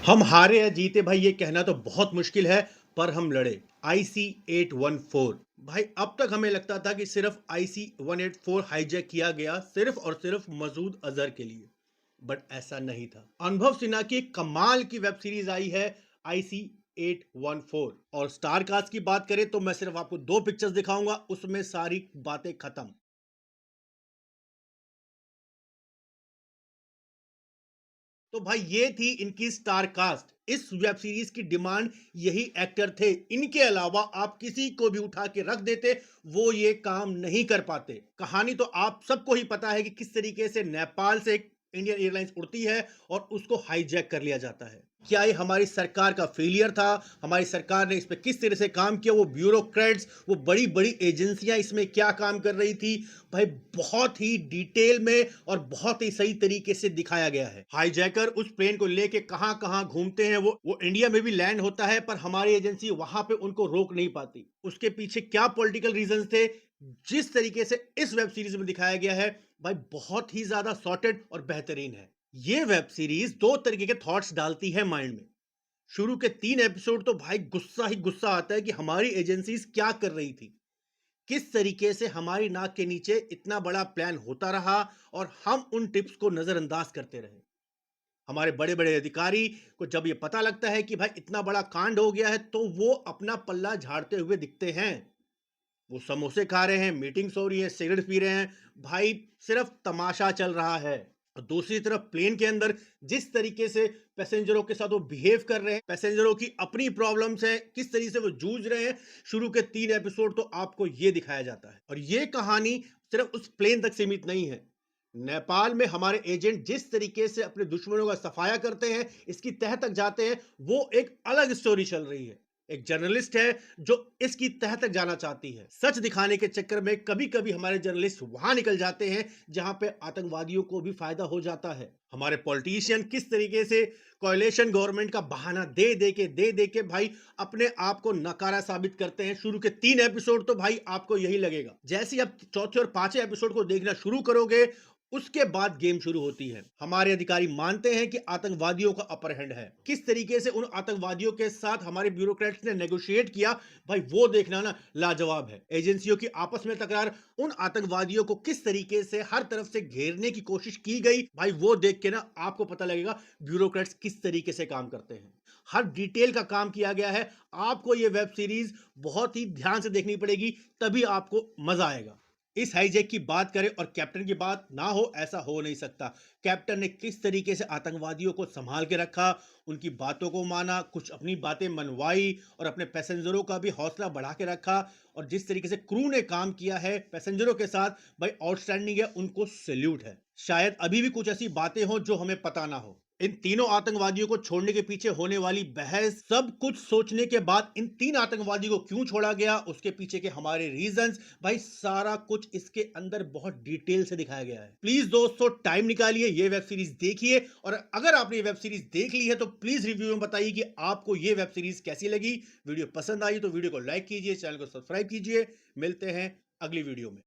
हम हारे या जीते भाई ये कहना तो बहुत मुश्किल है, पर हम लड़े। आईसी 814 भाई, अब तक हमें लगता था कि सिर्फ आईसी 184 हाईजैक किया गया सिर्फ और सिर्फ मसूद अजहर के लिए, बट ऐसा नहीं था। अनुभव सिन्हा की एक कमाल की वेब सीरीज आई है, आईसी 814। और स्टार कास्ट की बात करें तो मैं सिर्फ आपको दो पिक्चर्स दिखाऊंगा, उसमें सारी बातें खत्म। तो भाई ये थी इनकी स्टार कास्ट। इस वेब सीरीज की डिमांड यही एक्टर थे। इनके अलावा आप किसी को भी उठा के रख देते, वो ये काम नहीं कर पाते। कहानी तो आप सबको ही पता है कि किस तरीके से नेपाल से एक इंडियन एयरलाइंस उड़ती है और उसको हाईजैक कर लिया जाता है। क्या ये हमारी सरकार का फेलियर था? हमारी सरकार ने इस पे किस तरह से काम किया? वो ब्यूरोक्रेट्स, वो बड़ी बड़ी एजेंसियां इसमें क्या काम कर रही थी? भाई बहुत ही डिटेल में और बहुत ही सही तरीके से दिखाया गया है। हाईजैकर उस प्लेन को लेके कहां कहां घूमते हैं, वो इंडिया में भी लैंड होता है, पर हमारी एजेंसी वहां पे उनको रोक नहीं पाती। उसके पीछे क्या पॉलिटिकल रीजंस थे, जिस तरीके से इस वेब सीरीज में दिखाया गया है, भाई बहुत ही ज्यादा सॉर्टेड और बेहतरीन है। ये वेब सीरीज दो तरीके के थॉट्स डालती है माइंड में। शुरू के 3 एपिसोड तो भाई गुस्सा ही गुस्सा आता है कि हमारी एजेंसीज क्या कर रही थी, किस तरीके से हमारी नाक के नीचे इतना बड़ा प्लान होता रहा और हम उन टिप्स को नजरअंदाज करते रहे। हमारे बड़े बड़े अधिकारी को जब ये पता लगता है कि भाई इतना बड़ा कांड हो गया है, तो वो अपना पल्ला झाड़ते हुए दिखते हैं। वो समोसे खा रहे हैं, मीटिंग्स हो रही है, सिगरेट पी रहे हैं, भाई सिर्फ तमाशा चल रहा है। और दूसरी तरफ प्लेन के अंदर जिस तरीके से पैसेंजरों के साथ वो बिहेव कर रहे हैं, पैसेंजरों की अपनी प्रॉब्लम्स है, किस तरीके से वो जूझ रहे हैं, शुरू के 3 एपिसोड तो आपको ये दिखाया जाता है। और ये कहानी सिर्फ उस प्लेन तक सीमित नहीं है। नेपाल में हमारे एजेंट जिस तरीके से अपने दुश्मनों का सफाया करते हैं, इसकी तह तक जाते हैं, वो एक अलग स्टोरी चल रही है। एक जर्नलिस्ट है जो इसकी तह तक जाना चाहती है। सच दिखाने के चक्कर में कभी कभी हमारे जर्नलिस्ट वहां निकल जाते हैं जहां पे आतंकवादियों को भी फायदा हो जाता है। हमारे पॉलिटिशियन किस तरीके से कोalition गवर्नमेंट का बहाना दे दे के भाई अपने आप को नकारा साबित करते हैं। शुरू के 3 एपिसोड तो भाई आपको यही लगेगा। जैसे ही आप चौथे और पांचवें एपिसोड को देखना शुरू करोगे, उसके बाद गेम शुरू होती है। हमारे अधिकारी मानते हैं कि आतंकवादियों का अपर हैंड है। किस तरीके से उन आतंकवादियों के साथ हमारे ब्यूरोक्रेट्स ने नेगोशिएट किया, भाई वो देखना ना लाजवाब है। एजेंसियों की आपस में तकरार, उन आतंकवादियों को किस तरीके से हर तरफ से घेरने की कोशिश की गई, भाई वो देख के ना आपको पता लगेगा ब्यूरोक्रेट्स किस तरीके से काम करते हैं। हर डिटेल का काम किया गया है। आपको ये वेब सीरीज बहुत ही ध्यान से देखनी पड़ेगी, तभी आपको मजा आएगा। इस हाईजैक की बात करें और कैप्टन की बात ना हो, ऐसा हो नहीं सकता। कैप्टन ने किस तरीके से आतंकवादियों को संभाल के रखा, उनकी बातों को माना, कुछ अपनी बातें मनवाई और अपने पैसेंजरों का भी हौसला बढ़ा के रखा। और जिस तरीके से क्रू ने काम किया है पैसेंजरों के साथ, भाई आउटस्टैंडिंग है, उनको सैल्यूट है। शायद अभी भी कुछ ऐसी बातें हो जो हमें पता ना हो। इन तीनों आतंकवादियों को छोड़ने के पीछे होने वाली बहस, सब कुछ सोचने के बाद इन 3 आतंकवादियों को क्यों छोड़ा गया, उसके पीछे के हमारे रीजंस, भाई सारा कुछ इसके अंदर बहुत डिटेल से दिखाया गया है। प्लीज दोस्तों टाइम निकालिए, ये वेब सीरीज देखिए। और अगर आपने ये वेब सीरीज देख ली है तो प्लीज रिव्यू में बताइए कि आपको ये वेब सीरीज कैसी लगी। वीडियो पसंद आई तो वीडियो को लाइक कीजिए, चैनल को सब्सक्राइब कीजिए। मिलते हैं अगली वीडियो में।